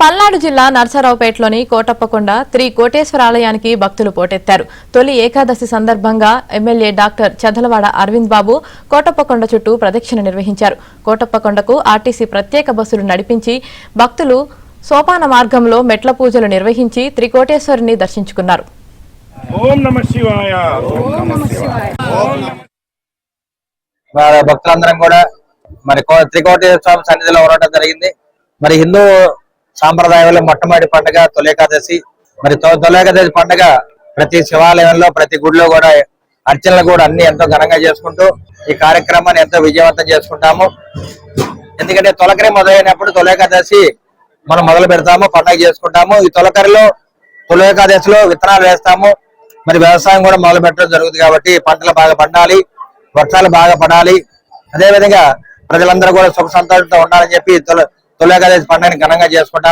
పల్నాడు జిల్లా నర్సరావుపేటలోని కోటప్పకొండ శ్రీ కోటేశ్వర ఆలయానికి భక్తులు పోటెత్తారు. తొలి ఏకాదశి సందర్భంగా ఎమ్మెల్యే డాక్టర్ చదలవాడ అరవింద్ బాబు కోటప్పకొండ చుట్టూ ప్రదక్షిణ నిర్వహించారు. కోటప్పకొండకు ఆర్టీసీ ప్రత్యేక బస్సులు నడిపించి భక్తులు సోపాన మార్గంలో మెట్ల పూజలు నిర్వహించి త్రికోటేశ్వరుని దర్శించుకున్నారు. భక్తులందరం కూడా త్రికోటేశ్వర స్వామి సన్నిధిలో ఉండటం జరిగింది. మరి హిందూ సాంప్రదాయంలో మొట్టమొదటి పండుగ తొలి ఏకాదశి. మరి తొలి ఏకాదశి పండుగ ప్రతి శివాలయంలో ప్రతి గుడిలో కూడా అర్చనలు కూడా అన్ని ఎంతో ఘనంగా చేసుకుంటూ ఈ కార్యక్రమాన్ని ఎంతో విజయవంతం చేసుకుంటాము. ఎందుకంటే తొలకరి మొదలైనప్పుడు తొలి ఏకాదశి మనం మొదలు పెడతాము, పండుగ చేసుకుంటాము. ఈ తొలకరిలో తొలి ఏకాదశిలో విత్తనాలు వేస్తాము. మరి వ్యవసాయం కూడా మొదలు పెట్టడం జరుగుతుంది. కాబట్టి పంటలు బాగా పండాలి, వర్షాలు బాగా పడాలి, అదేవిధంగా ప్రజలందరూ కూడా సుఖ సంతోషంతో ఉండాలని చెప్పి తొలి ఏకాదశి పండుగని ఘనంగా చేసుకుంటాం.